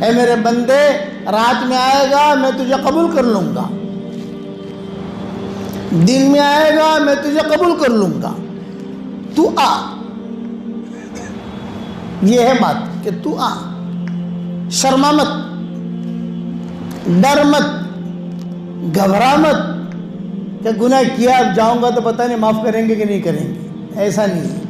ऐ मेरे बंदे, रात में आएगा मैं तुझे कबूल कर लूँगा, दिन में आएगा मैं तुझे कबूल कर लूँगा, तू आ। ये है बात कि तू आ, शर्मा मत, डर मत, घबरा मत कि गुनाह किया अब जाऊंगा तो पता नहीं माफ़ करेंगे कि नहीं करेंगे। ऐसा नहीं है।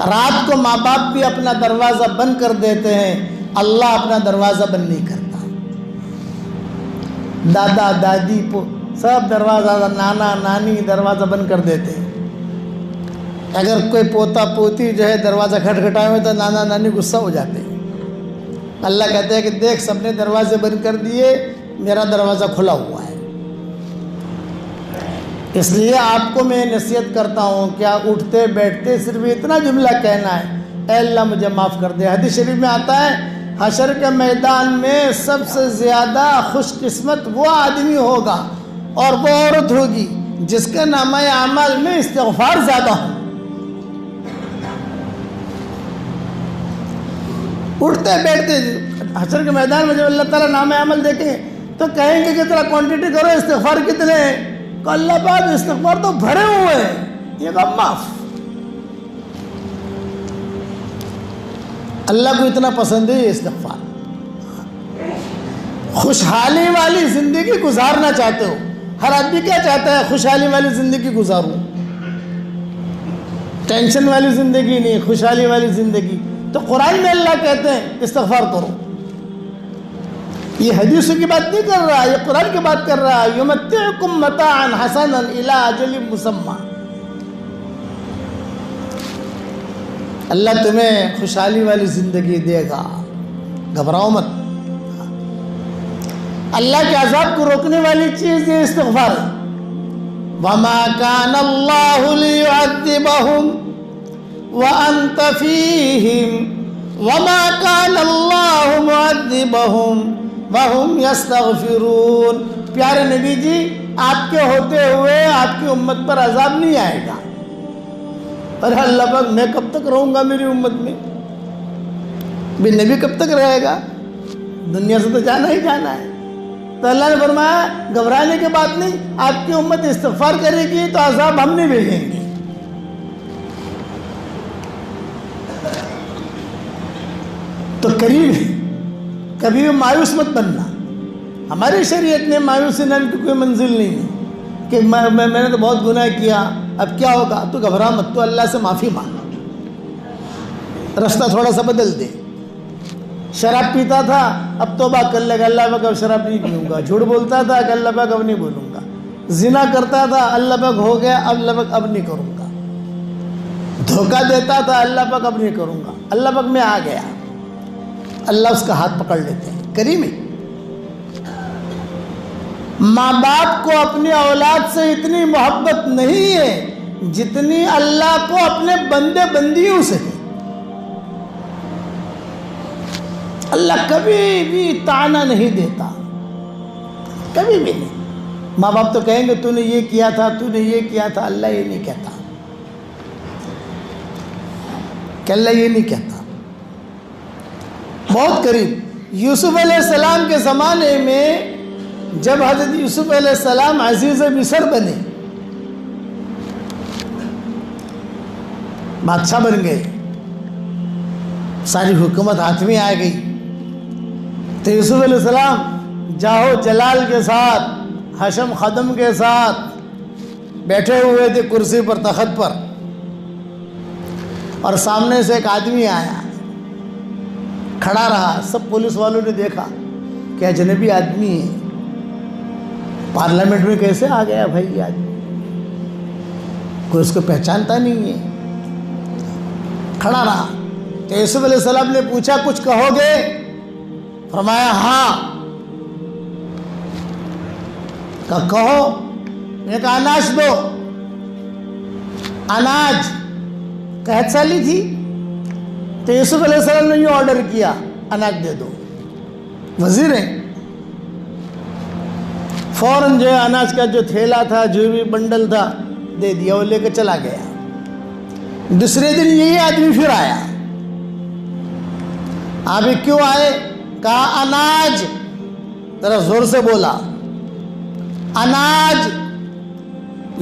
रात को माँ बाप भी अपना दरवाज़ा बंद कर देते हैं, अल्लाह अपना दरवाज़ा बंद नहीं करता। दादा दादी सब दरवाज़ा, नाना नानी दरवाज़ा बंद कर देते हैं। अगर कोई पोता पोती जो है दरवाज़ा खटखटाए हुए तो नाना नानी गुस्सा हो जाते हैं। अल्लाह कहते हैं कि देख, सबने दरवाजे बंद कर दिए, मेरा दरवाज़ा खुला हुआ है। इसलिए आपको मैं नसीहत करता हूँ, क्या उठते बैठते सिर्फ इतना जुमला कहना है, ऐ अल्लाह मुझे माफ़ कर दे। हदीस शरीफ में आता है, हशर के मैदान में सबसे ज़्यादा खुशकिस्मत वो आदमी होगा और वो औरत होगी जिसके नामा अमल में इस्तिग़फ़ार ज़्यादा हो। उठते बैठते हशर के मैदान में जब अल्लाह ताला नाम अमल देखेंगे तो कहेंगे कि तेरा क्वांटिटी करो, इस्तिग़फ़ार कितने हैं? अल्लाह पाक इस्तिग़फ़ार तो भरे हुए हैं, ये कब माफ। अल्लाह को इतना पसंद है इस्तिग़फ़ार। खुशहाली वाली ज़िंदगी गुजारना चाहते हो, हर आदमी क्या चाहता है? खुशहाली वाली ज़िंदगी गुजारूं, टेंशन वाली ज़िंदगी नहीं, खुशहाली वाली ज़िंदगी। तो कुरान में अल्लाह कहते हैं इस्तिग़फ़ार करो। ये हदीसों की बात नहीं कर रहा, ये कुरान की बात कर रहा है। युमत्तिउकुम मताअन हसनन इला अजलिन मुसम्मा। अल्लाह तुम्हें खुशहाली वाली ज़िंदगी देगा, घबराओ मत। अल्लाह के अज़ाब को रोकने वाली चीज़ ये इस्तिग़फ़ार है। वमा कान अल्लाहु लियुअद्दिबहुम व अंत फ़ीहिम वमा कान अल्लाहु मुअद्दिबहुम वहुम यस्तग़फ़िरून। प्यारे नबी जी, आपके होते हुए आपकी उम्मत पर अज़ाब नहीं आएगा। अरे अल्लाह पाक, मैं कब तक रहूँगा मेरी उम्मत में? भी नबी कब तक रहेगा? दुनिया से तो जाना ही जाना है। तो अल्लाह ने फरमाया घबराने की बात नहीं, आपकी उम्मत इस्तिग़फ़ार करेगी तो अज़ाब हम नहीं भेजेंगे। तो करीब है, कभी भी मायूस मत बनना। हमारी शरीयत में मायूसी नाम की कोई मंजिल नहीं है कि मैंने तो बहुत गुनाह किया, अब क्या होगा? तो घबरा मत, तो अल्लाह से माफ़ी मांग, रास्ता थोड़ा सा बदल दे। शराब पीता था, अब तौबा कर लेगा, अल्लाह पाक अब शराब नहीं पीऊँगा। झूठ बोलता था कि अल्लाह पाक अब नहीं बोलूँगा। जिना करता था, अल्लाह पाक हो गया, अल्लाह पाक अब नहीं करूँगा। धोखा देता था, अल्लाह पाक अब नहीं करूँगा। अल्लाह पाक में आ गया, अल्लाह उसका हाथ पकड़ लेते हैं। करीम है। माँ बाप को अपनी औलाद से इतनी मोहब्बत नहीं है जितनी अल्लाह को अपने बंदे बंदियों से है। अल्लाह कभी भी ताना नहीं देता, कभी भी नहीं। माँ बाप तो कहेंगे तूने ये किया था, तूने ये किया था। अल्लाह ये नहीं कहता, कि अल्लाह ये नहीं कहता। बहुत करीब यूसुफ अलैहिस्सलाम के ज़माने में जब हज़रत यूसुफ अलैहिस्सलाम अज़ीज़ मिस्र बने, बादशाह बन गए, सारी हुकूमत हाथ में आ गई, तो यूसुफ अलैहिस्सलाम जाहो जलाल के साथ, हशम ख़दम के साथ बैठे हुए थे कुर्सी पर, तख़्त पर, और सामने से एक आदमी आया, खड़ा रहा। सब पुलिस वालों ने देखा कि अजनबी आदमी है, पार्लियामेंट में कैसे आ गया भाई ये आदमी, कोई उसको पहचानता नहीं है। खड़ा रहा तो यूसुफ अलैहिस्सलाम ने पूछा कुछ कहोगे? फरमाया हाँ। कहो। मैंने कहा अनाज दो। अनाज कहत साली थी, तो यूसुफ अलैहिस्सलाम ने यूँ ऑर्डर किया अनाज दे दो। वज़ीर हैं, फ़ौरन जो है अनाज का जो थैला था, जो भी बंडल था, दे दिया, वो लेकर चला गया। दूसरे दिन यही आदमी फिर आया। आप क्यों आए? कहा अनाज, जरा जोर से बोला अनाज।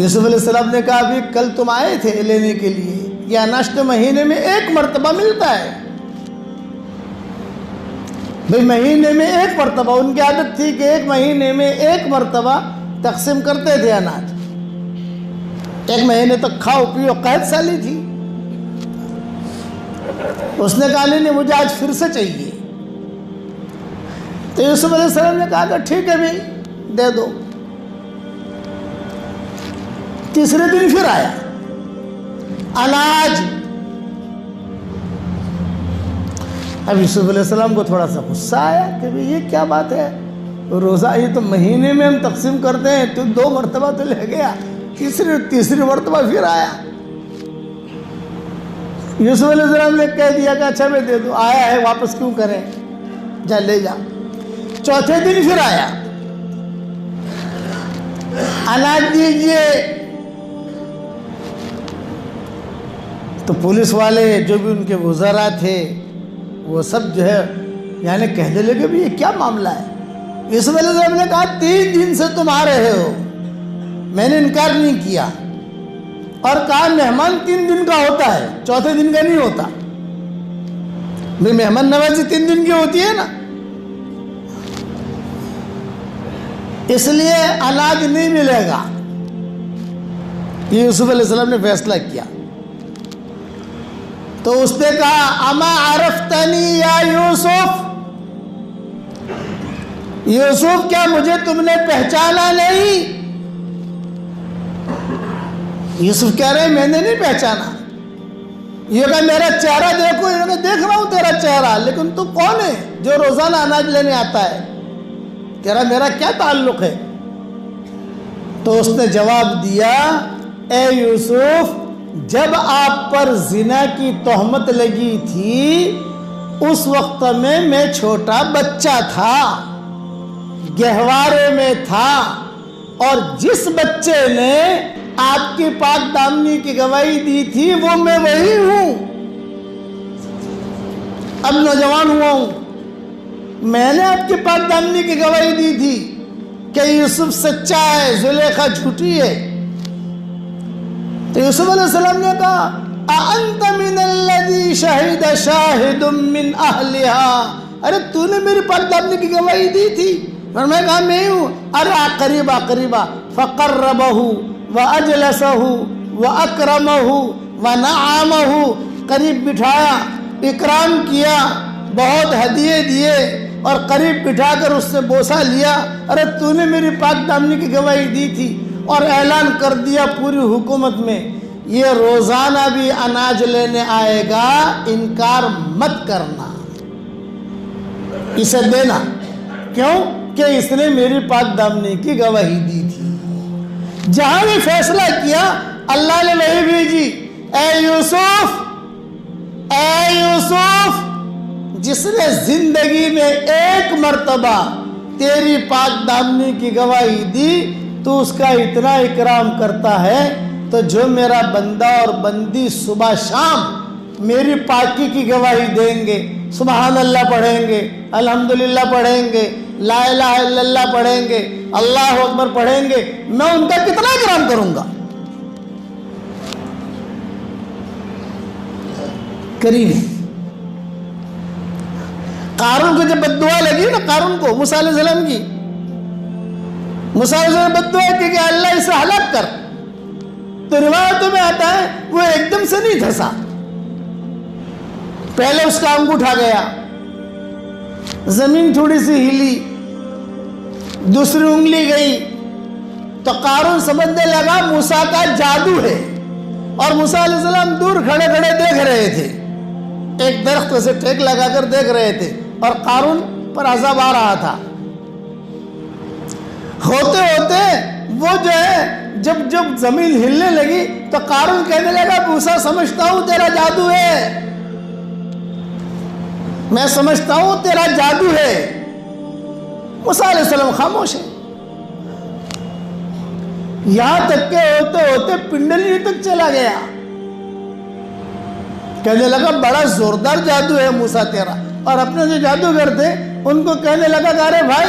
यूसुफ अलैहिस्सलाम ने कहा अभी कल तुम आए थे लेने के लिए, यह अनाज तो महीने में एक मर्तबा मिलता है। भाई महीने में एक मर्तबा, उनकी आदत थी कि एक महीने में एक मर्तबा तकसीम करते थे अनाज। एक महीने तक खाओ पियो, कैद साली थी। उसने कहा नहीं मुझे आज फिर से चाहिए। तो यूसुफ अलैहिस्सलाम ने कहा कि ठीक है भाई दे दो। तीसरे दिन फिर आया अनाज। अब यूसुफ अलैहिस्सलाम को थोड़ा सा गुस्सा आया कि भाई ये क्या बात है, रोज़ा ये तो महीने में हम तकसीम करते हैं, तो 2 मरतबा तो ले गया, तीसरी मरतबा फिर आया। यूसुफ अलैहिस्सलाम ने कह दिया कि अच्छा मैं दे दूँ, आया है वापस क्यों करें, जा ले जा। चौथे दिन फिर आया अनाज दीजिए। तो पुलिस वाले जो भी उनके वज़रा थे वो सब जो है यानी कहने लगे भी ये क्या मामला है। यूसुफ अलैहिस्सलाम ने कहा 3 दिन से तुम आ रहे हो, मैंने इनकार नहीं किया, और कहा मेहमान 3 दिन का होता है, चौथे दिन का नहीं होता। भाई मेहमान नवाजी 3 दिन की होती है ना, इसलिए अनाज नहीं मिलेगा। ये यूसुफ अलैहिस्सलाम ने फैसला किया। तो उसने कहा अमा अरफ्तनी या यूसुफ, यूसुफ क्या मुझे तुमने पहचाना नहीं। यूसुफ कह रहे मैंने नहीं पहचाना। ये कहा मेरा चेहरा देखो, ये कहा देख रहा हूं तेरा चेहरा, लेकिन तू कौन है जो रोजाना अनाज लेने आता है, कह रहा मेरा क्या ताल्लुक है। तो उसने जवाब दिया ए यूसुफ, जब आप पर जिना की तोहमत लगी थी उस वक्त में मैं छोटा बच्चा था, गहवारे में था, और जिस बच्चे ने आपकी पाक दामनी की गवाही दी थी वो मैं वही हूं। अब नौजवान हुआ हूं, मैंने आपकी पाक दामनी की गवाही दी थी कि यूसुफ सच्चा है, जुलेखा झूठी है। तो यूसुफ अलैहिस्सलाम ने कहा अअंत मिनल्लज़ी शहिद शाहिदुम मिन अहलिहा, अरे तूने मेरी पाक दामनी की गवाही दी थी। और मैं कहा मैं हूँ। अरे करीबा करीबा फ़क़र्रबहु व अजलसहु व अकरमहु व नअमहु, करीब बिठाया, इकराम किया, बहुत हदिये दिए और करीब बिठाकर उससे बोसा लिया। अरे तूने मेरी पाक दामनी की गवाही दी थी, और ऐलान कर दिया पूरी हुकूमत में ये रोज़ाना भी अनाज लेने आएगा, इनकार मत करना, इसे देना। क्यों कि इसने मेरी पाक दामनी की गवाही दी थी। जहां भी फैसला किया अल्लाह ने वही भेजी, ए यूसुफ, ए यूसुफ, जिसने जिंदगी में एक मर्तबा तेरी पाक दामनी की गवाही दी तो उसका इतना इकराम करता है, तो जो मेरा बंदा और बंदी सुबह शाम मेरी पाकी की गवाही देंगे, सुबहान अल्लाह पढ़ेंगे, अल्हम्दुलिल्लाह पढ़ेंगे, ला इलाहा इल्लल्लाह पढ़ेंगे, अल्लाह अकबर पढ़ेंगे, मैं उनका कितना इकराम करूंगा। करीम कारून को जब बद्दुआ लगी ना, कारून को मूसा अलैहिस्सलाम की, मूसा अलैहिस्सलाम बद्दुआ की कि अल्लाह इसे हलाक कर, तो रिवायतों में आता है वो एकदम से नहीं धंसा, पहले उसका अंगूठा गया, जमीन थोड़ी सी हिली, दूसरी उंगली गई, तो कारून समझने लगा मूसा का जादू है। और मूसा अलैहिस्सलाम दूर खड़े खड़े देख रहे थे, एक दरख्त से टेक लगाकर देख रहे थे, और कारून पर अज़ाब आ रहा था। होते होते वो जो है जब जब जमीन हिलने लगी तो कारून कहने लगा मूसा समझता हूं तेरा जादू है, मैं समझता हूं तेरा जादू है। मूसा अलैहिस्सलाम खामोश है। यहां तक के होते होते पिंडली तक चला गया, कहने लगा बड़ा जोरदार जादू है मूसा तेरा, और अपने जो जादूगर थे उनको कहने लगा कि अरे भाई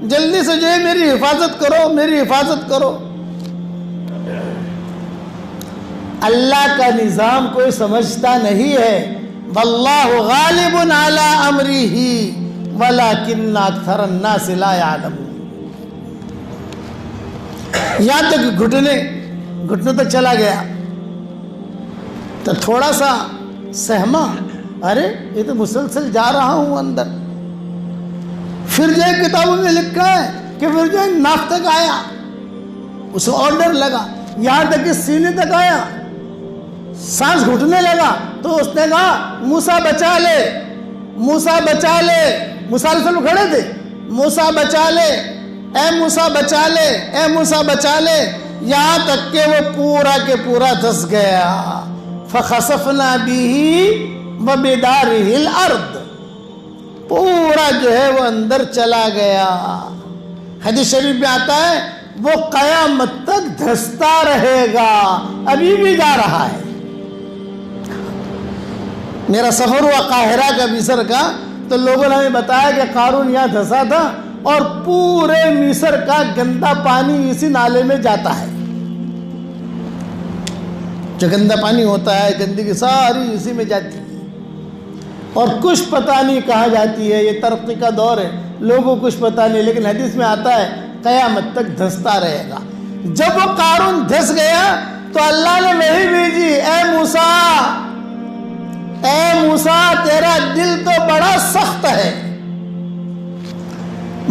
जल्दी से जो है मेरी हिफाजत करो, मेरी हिफाजत करो। अल्लाह का निज़ाम कोई समझता नहीं है। वल्लाहु गालिबुन अला अमरिही वलाकिन्न अक्सरन नास ला यअलमून। यहाँ तक घुटने तक चला गया तो थोड़ा सा सहमा, अरे ये तो मुसलसल जा रहा हूं अंदर। फिर जो किताबों में लिखा है कि फिर जो नाक तक आया, उसे और डर लगा, यहां तक कि सीने तक आया, सांस घुटने लगा। तो उसने कहा मूसा बचा ले, मूसा बचा ले। मूसा अलैहिस्सलाम खड़े थे, मूसा बचा ले, ए मूसा बचा ले, ए मूसा बचा ले। यहां तक के वो पूरा के पूरा धंस गया। फखसफना बिही व बिदारिहिल अर्द, पूरा जो है वो अंदर चला गया। हदीस शरीफ में आता है वो कयामत तक धंसता रहेगा, अभी भी जा रहा है। मेरा सफर हुआ काहिरा का, मिस्र का, तो लोगों ने हमें बताया कि कारून यहाँ धंसा था और पूरे मिस्र का गंदा पानी इसी नाले में जाता है। जो गंदा पानी होता है, गंदगी सारी इसी में जाती है। और कुछ पता नहीं कहाँ जाती है, ये तरक्की का दौर है, लोगों को कुछ पता नहीं, लेकिन हदीस में आता है कयामत तक धंसता रहेगा। जब वो कारून धंस गया तो अल्लाह ने वही भेजी, ए मूसा, ए मूसा तेरा दिल तो बड़ा सख्त है।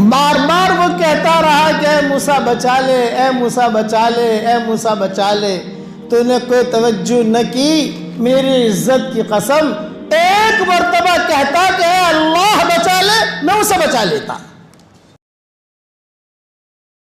बार बार वो कहता रहा कि ए मूसा बचा ले, ए मूसा बचा ले, ए मूसा बचा ले। तूने कोई तवज्जो न की। मेरी इज्जत की कसम, एक मर्तबा कहता कि अल्लाह बचा ले, मैं उसे बचा लेता।